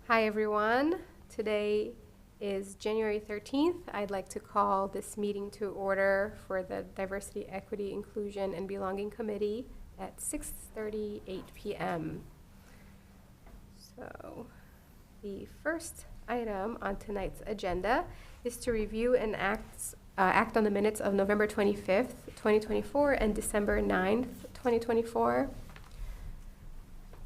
Hi, everyone. Today is January 13th. I'd like to call this meeting to order for the Diversity, Equity, Inclusion, and Belonging Committee at 6:38 p.m. So, the first item on tonight's agenda is to review and act on the minutes of November 25th, 2024, and December 9th, 2024.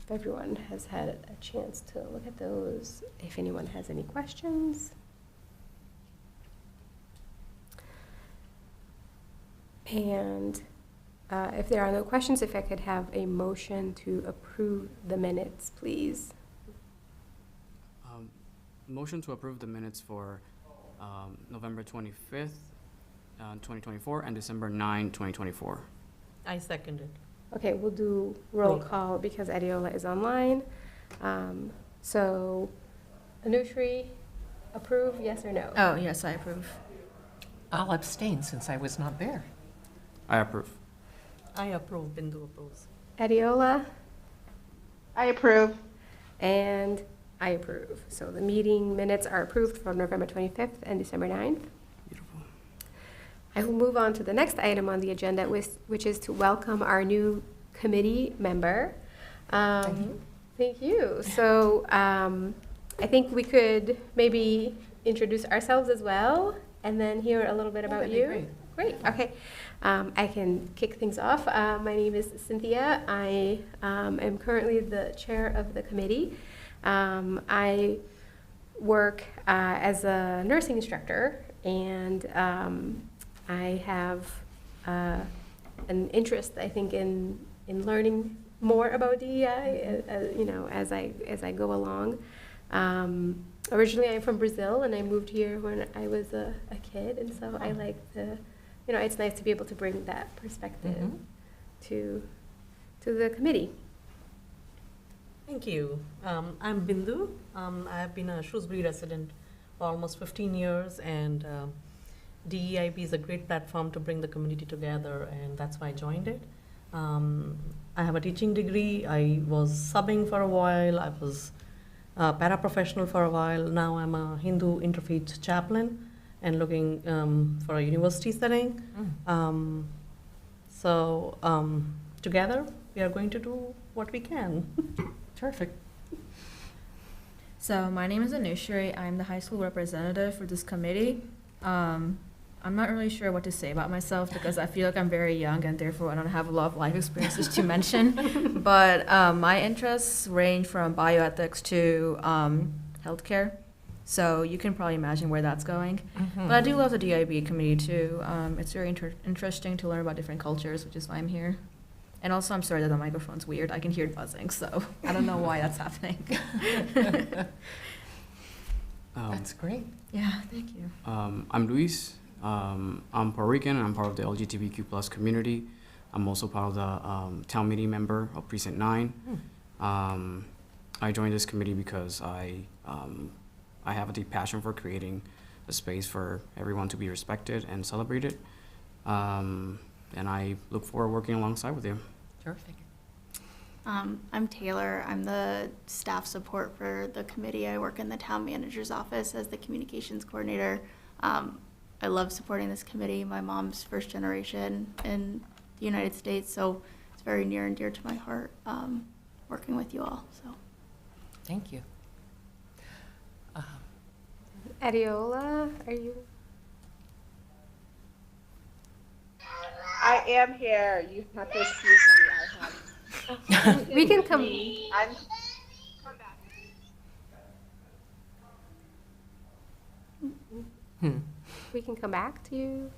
If everyone has had a chance to look at those, if anyone has any questions. And if there are no questions, if I could have a motion to approve the minutes, please. Motion to approve the minutes for November 25th, 2024, and December 9, 2024. I second it. Okay, we'll do roll call because Adiola is online. So, Anushri, approve, yes or no? Oh, yes, I approve. I'll abstain since I was not there. I approve. I approve. Bindu approves. Adiola? I approve. And I approve. So the meeting minutes are approved for November 25th and December 9th. Beautiful. I will move on to the next item on the agenda, which is to welcome our new committee member. Thank you. So I think we could maybe introduce ourselves as well and then hear a little bit about you. Great. Okay. I can kick things off. My name is Cynthia. I am currently the chair of the committee. I work as a nursing instructor, and I have an interest, I think, in learning more about DEI, as I go along. Originally, I'm from Brazil, and I moved here when I was a kid, and so I like to, it's nice to be able to bring that perspective to the committee. Thank you. I'm Bindu. I have been a Shrewsbury resident for almost 15 years, and DEIB is a great platform to bring the community together, and that's why I joined it. I have a teaching degree. I was subbing for a while. I was a paraprofessional for a while. Now I'm a Hindu interfaith chaplain and looking for a university setting. Together, we are going to do what we can. Terrific. So my name is Anushri. I'm the high school representative for this committee. I'm not really sure what to say about myself because I feel like I'm very young and therefore I don't have a lot of life experiences to mention. But my interests range from bioethics to healthcare. So you can probably imagine where that's going. But I do love the DIB committee too. It's very interesting to learn about different cultures, which is why I'm here. And also, I'm sorry that the microphone's weird. I can hear it buzzing, so I don't know why that's happening. That's great. Yeah, thank you. I'm Luis. I'm Puerto Rican, and I'm part of the LGBTQ+ community. I'm also part of the town meeting member of Precinct 9. I joined this committee because I have a deep passion for creating a space for everyone to be respected and celebrated. And I look forward to working alongside with you. Terrific. I'm Taylor. I'm the staff support for the committee. I work in the town manager's office as the communications coordinator. I love supporting this committee. My mom's first generation in the United States, so it's very near and dear to my heart working with you all. So, Thank you. Adiola, are you? I am here. You have to excuse me. I have. We can come. I'm. Come back. We can come back to you.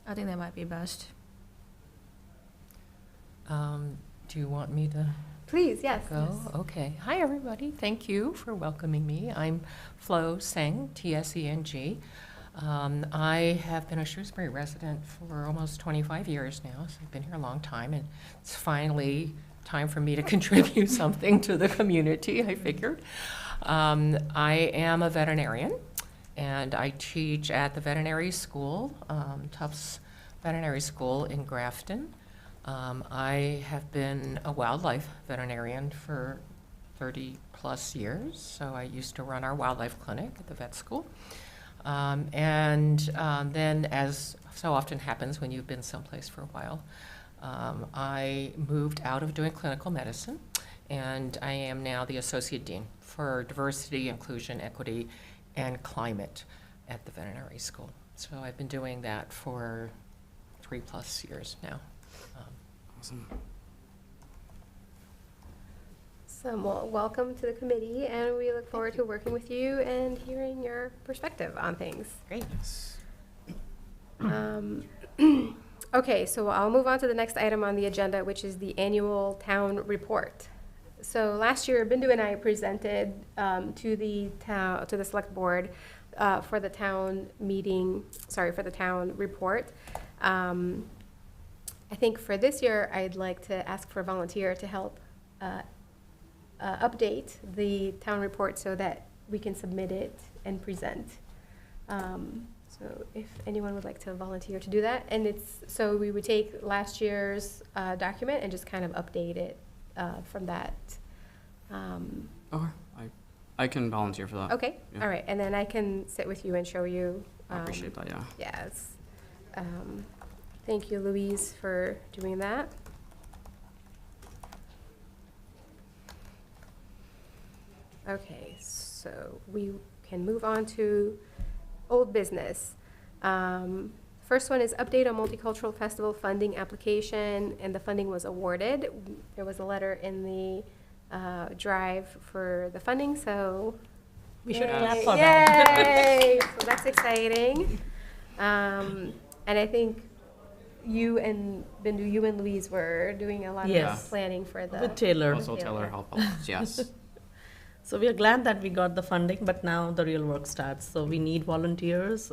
I think that might be best. Do you want me to Please, yes. go? Okay. Hi, everybody. Thank you for welcoming me. I'm Flo Seng, T-S-E-N-G. I have been a Shrewsbury resident for almost 25 years now, so I've been here a long time, and it's finally time for me to contribute something to the community, I figured. I am a veterinarian, and I teach at the veterinary school, Tufts Veterinary School in Grafton. I have been a wildlife veterinarian for 30-plus years. So I used to run our wildlife clinic at the vet school. Then, as so often happens when you've been someplace for a while, I moved out of doing clinical medicine, and I am now the Associate Dean for Diversity, Inclusion, Equity, and Climate at the veterinary school. So I've been doing that for 3+ years now. Awesome. So, well, welcome to the committee, and we look forward to working with you and hearing your perspective on things. Great. Yes. Okay, so I'll move on to the next item on the agenda, which is the annual town report. So last year, Bindu and I presented to the select board for the town meeting, for the town report. I think for this year, I'd like to ask for a volunteer to help update the town report so that we can submit it and present. So if anyone would like to volunteer to do that, and so we would take last year's document and just kind of update it from that. Okay, I can volunteer for that. Okay, Yeah. all right, and then I can sit with you and show you. I appreciate that, yeah. Yes. Thank you, Louise, for doing that. Okay, so we can move on to old business. First one is update on multicultural festival funding application, and the funding was awarded. There was a letter in the drive for the funding, so. We should Yay. clap for that. Yay! So that's exciting. And I think Bindu, you and Louise were doing a lot Yes. of planning for the. With Taylor. Also Taylor help us, yes. So we are glad that we got the funding, but now the real work starts. So we need volunteers.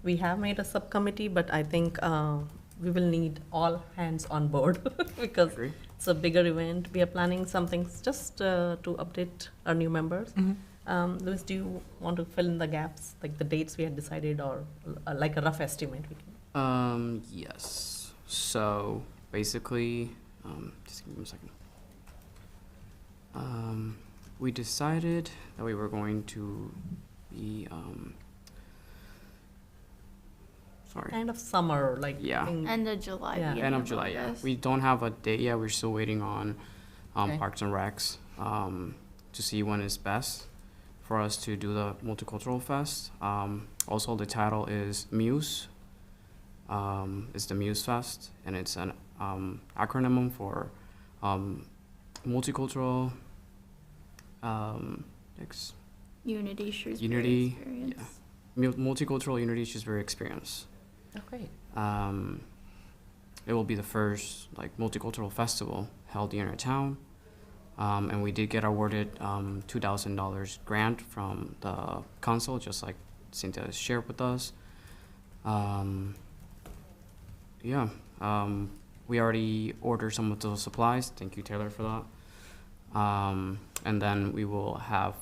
We have made a subcommittee, but I think we will need all hands on board because Agree. it's a bigger event. We are planning something just to update our new members. Louis, do you want to fill in the gaps, like the dates we had decided, or like a rough estimate? We can. Yes. So basically, just give me a second. We decided that we were going to be, sorry. Kind of summer, like. Yeah. End of July. Yeah. beginning End of July, yeah. August. We don't have a date yet. We're still waiting on Okay. Parks and Recs to see when is best for us to do the Multicultural Fest. Also, the title is Muse. It's the Muse Fest, and it's an acronym for multicultural Unity Shrewsbury Unity, experience. multicultural Unity Shrewsbury experience. Oh, great. It will be the first multicultural festival held here in town, and we did get awarded $2,000 grant from the council, just like Cynthia shared with us. We already ordered some of those supplies. Thank you, Taylor, for that. And then we will have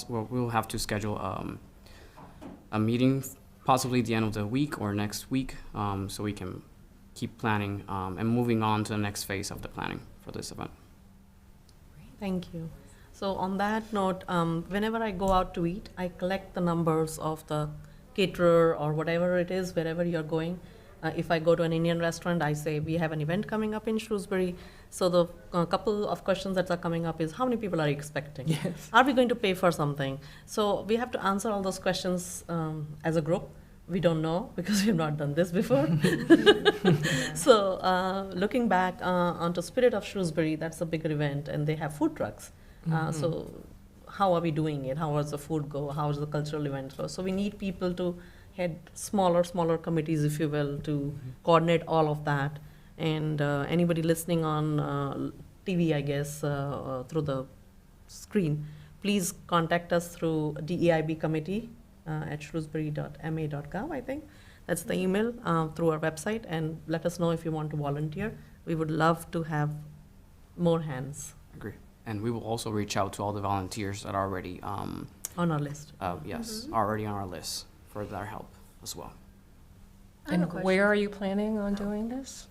we'll have to schedule a meeting, possibly the end of the week or next week, so we can keep planning and moving on to the next phase of the planning for this event. Thank you. So on that note, whenever I go out to eat, I collect the numbers of the caterer or whatever it is, wherever you're going. If I go to an Indian restaurant, I say, we have an event coming up in Shrewsbury. So the couple of questions that are coming up is, how many people are you expecting? Yes. Are we going to pay for something? So we have to answer all those questions as a group. We don't know because we have not done this before. So looking back onto Spirit of Shrewsbury, that's a bigger event, and they have food trucks. So how are we doing it? How does the food go? How does the cultural event go? So we need people to head smaller committees, if you will, to coordinate all of that. And anybody listening on TV, I guess, through the screen, please contact us through DEIB committee at shrewsbury.ma.gov, I think. That's the email through our website, and let us know if you want to volunteer. We would love to have more hands Agree. And we will also reach out to all the volunteers that are already, on our list. already on our list for their help as well. And where are you planning on doing this?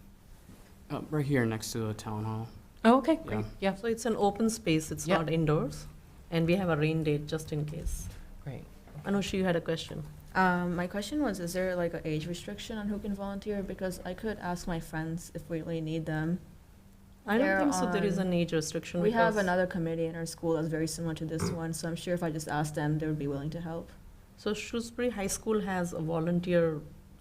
Right here next to the town hall. Oh, okay, great, yeah, So it's an open space, it's Yeah. not indoors, and we have a rain date just in case. great. Anushi, you had a question. My question was, is there like an age restriction on who can volunteer? Because I could ask my friends if we really need them. I don't They're think so there is on- an age restriction. We have because- another committee in our school that's very similar to this one, so I'm sure if I just asked them, they would be willing to help. So Shrewsbury High School has a volunteer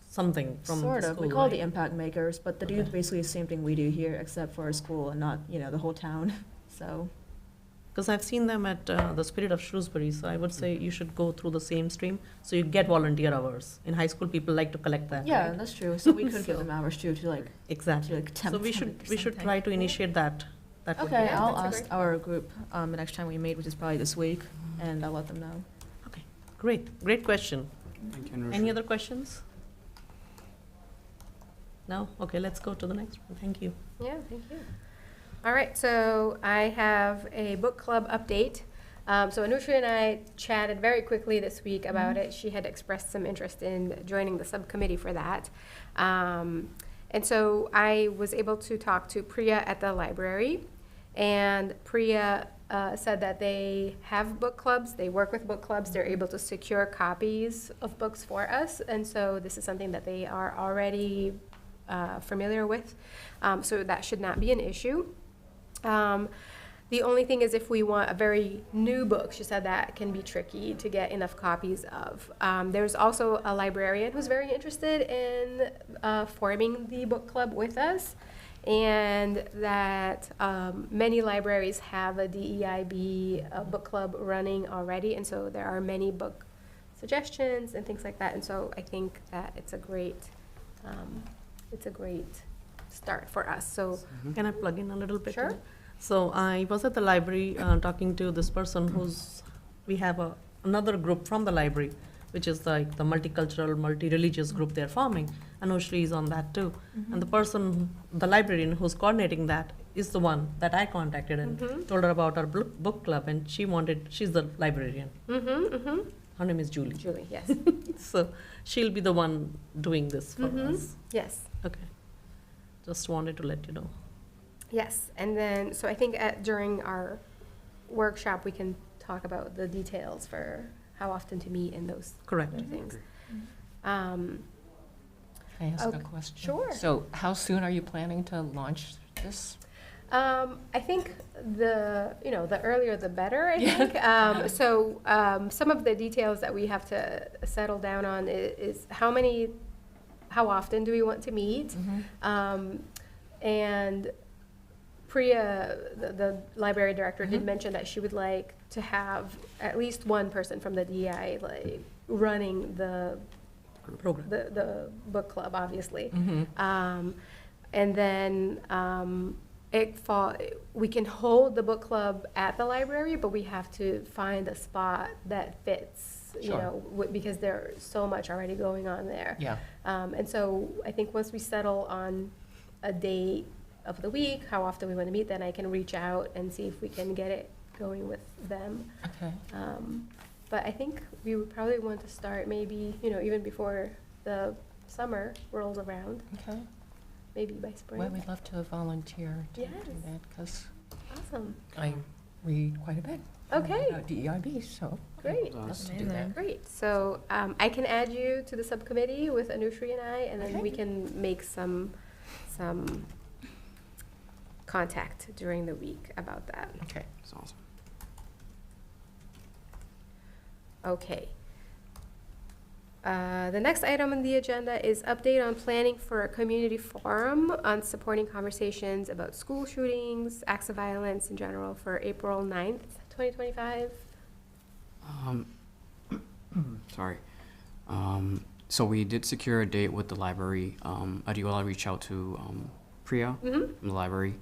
something from the Sort school, of. We call it the right? impact makers, but they do Okay. basically the same thing we do here, except for our school and not, the whole town. So, Because I've seen them at the Spirit of Shrewsbury, so I would say you should go through the same stream, so you get volunteer hours. In high school, people like to collect that, yeah, right? that's true. So we could give So- them hours too to Exactly. tempt So we somebody should, for we should something. try to initiate that. That would be Okay, Yeah, I'll that's a ask great our group the next time we meet, which is probably this week, and I'll let them know. Great, great question. Thank you, Anushri. Any other questions? No? Okay, let's go to the next one. Thank you. Yeah, thank you. All right, so I have a book club update. So Anushri and I chatted very quickly this week about it. She had expressed some interest in joining the subcommittee for that. And so I was able to talk to Priya at the library, and Priya said that they have book clubs, they work with book clubs, they're able to secure copies of books for us, and so this is something that they are already familiar with, so that should not be an issue. The only thing is if we want a very new book, she said that can be tricky to get enough copies of. There's also a librarian who's very interested in forming the book club with us, and that many libraries have a DEIB book club running already, and so there are many book suggestions and things like that, and so I think that it's a great start for us. So Can I plug in a little bit? Sure. So I was at the library talking to this person we have another group from the library, which is like the multicultural, multi-religious group they're forming. Anushri is on that too. And the person, the librarian who's coordinating that is the one that I contacted and told her about our book club, and she's the librarian. Her name is Julie. Julie, yes. So she'll be the one doing this for us. Yes. Okay. Just wanted to let you know. Yes, and then, so I think during our workshop, we can talk about the details for how often to meet and those Correct. other things. Can I ask Okay, a question? sure. So how soon are you planning to launch this? I think the earlier the better, I think. Some of the details that we have to settle down on is how often do we want to meet? And Priya, the library director, did mention that she would like to have at least one person from the DI running the Program. the book club, obviously. And then we can hold the book club at the library, but we have to find a spot that fits, Sure. because there's so much already going on there. Yeah, And so I think once we settle on a date of the week, how often we want to meet, then I can reach out and see if we can get it going with them. okay. But I think we would probably want to start maybe, even before the summer rolls around, Okay. maybe by spring. Well, we'd love to volunteer to do Yes. that because Awesome. I read quite a bit. Okay. About DEIB, so. Great. Well, Let's do that. Great. So I can add you to the subcommittee with Anushri and I, and then Okay. we can make some contact during the week about that. Okay. That's awesome. Okay. The next item on the agenda is update on planning for a community forum on supporting conversations about school shootings, acts of violence in general for April 9th, 2025. Sorry. So we did secure a date with the library. Adiola reached out to Priya from the library.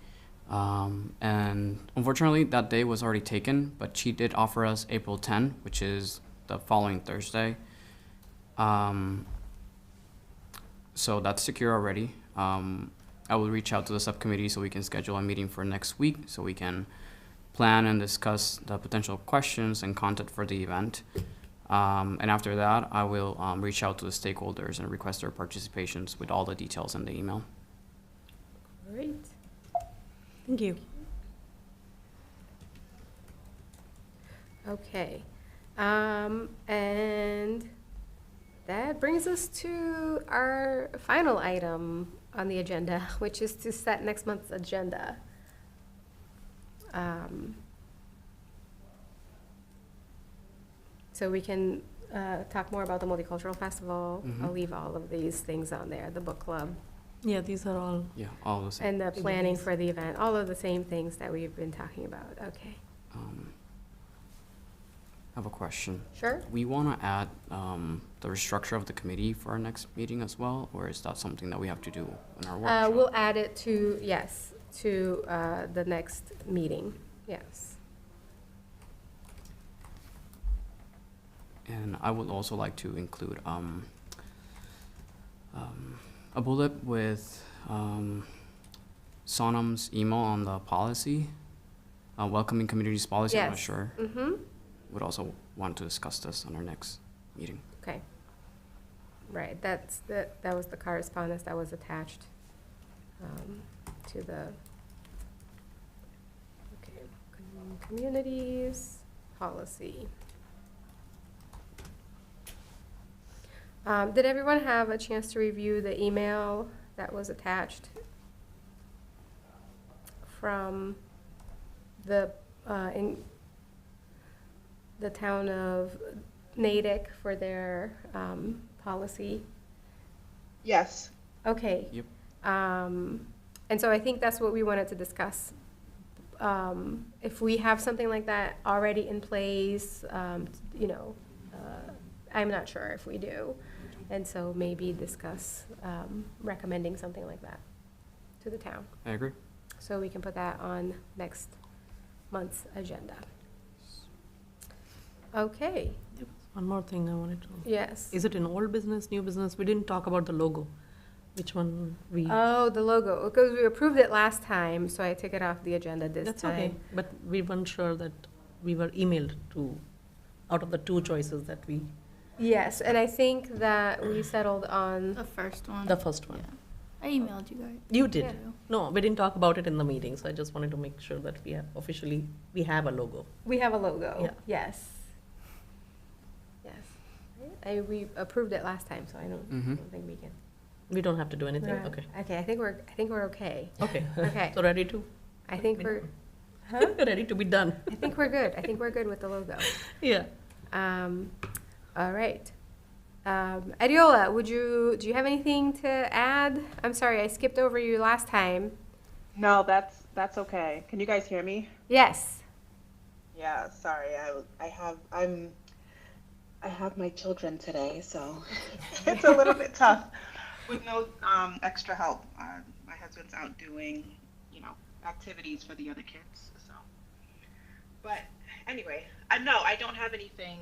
And unfortunately, that day was already taken, but she did offer us April 10, which is the following Thursday. So that's secure already. I will reach out to the subcommittee so we can schedule a meeting for next week so we can plan and discuss the potential questions and content for the event. And after that, I will reach out to the stakeholders and request their participations with all the details in the email. Great. Thank you. Okay. And that brings us to our final item on the agenda, which is to set next month's agenda. So we can talk more about the multicultural festival. Mhm. I'll leave all of these things on there, the book club, Yeah, these are all, Yeah, all the same. and the planning Yes. for the event, all of the same things that we've been talking about. Okay, I have a question. sure. We want to add the restructure of the committee for our next meeting as well, or is that something that we have to do in our workshop? We'll add it to, yes, to the next meeting, yes. And I would also like to include a bullet with Sonam's email on the policy, welcoming communities policy. I'm not Yes. sure. Mm-hmm, Would also want to discuss this on our next meeting. okay. Right, that was the correspondence that was attached to the, okay, communities policy. Did everyone have a chance to review the email that was attached from the town of Natick for their policy? Yes. Okay. Yep. And so I think that's what we wanted to discuss. If we have something like that already in place, you know, I'm not sure if we do. And so maybe discuss recommending something like that to the town. I agree. So we can put that on next month's agenda. Okay, there was one more thing I wanted to. yes. Is it in old business, new business? We didn't talk about the logo. Which one we? Oh, the logo, because we approved it last time, so I took it off the agenda this That's time. okay, but we weren't sure that we were emailed to, out of the two choices that we, Yes, and I think that we settled on, The first one. the first one. Yeah. I emailed you guys. You did. Yeah. No, we didn't talk about it in the meeting, so I just wanted to make sure that we have officially, we have a logo. we have a logo. Yeah. Yes. Yes. We approved it last time, so I don't Mhm. think we can. We don't have to do anything, Right. okay. Okay, I think we're okay. Okay. Okay. So ready to? I think be we're, done. huh? Ready to be done. I think we're good. I think we're good with the logo. Yeah. All right. Adiola, do you have anything to add? I'm sorry, I skipped over you last time. No, that's okay. Can you guys hear me? Yes. Yeah, sorry. I have my children today, so it's a little bit tough with no extra help. My husband's out doing, activities for the other kids. So, but anyway, no, I don't have anything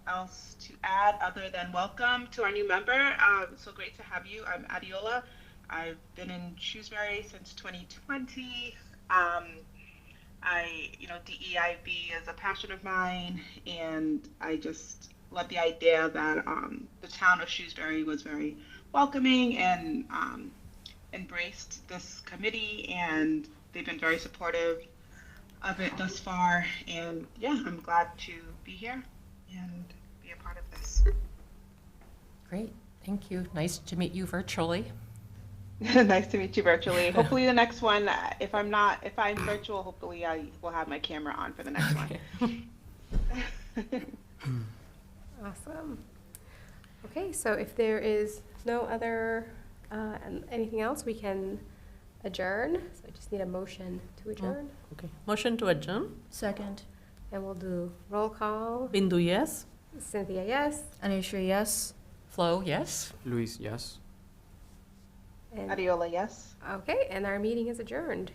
else to add other than welcome to our new member. So great to have you. I'm Adiola. I've been in Shrewsbury since 2020. DEIB is a passion of mine, and I just love the idea that the town of Shrewsbury was very welcoming and embraced this committee, and they've been very supportive of it thus far. And yeah, I'm glad to be here and be a part of this. Great, thank you. Nice to meet you virtually. Nice to meet you virtually. Hopefully the next one, if I'm virtual, hopefully I will have my camera on for the next one. Awesome. Okay, so if there is no other, anything else, we can adjourn. So I just need a motion to adjourn. Okay. Motion to adjourn. Second. And we'll do roll call. Bindu, yes? Cynthia, yes. Anisha, yes. Flo, yes? Luis, yes. And, Adiola, yes. okay, and our meeting is adjourned.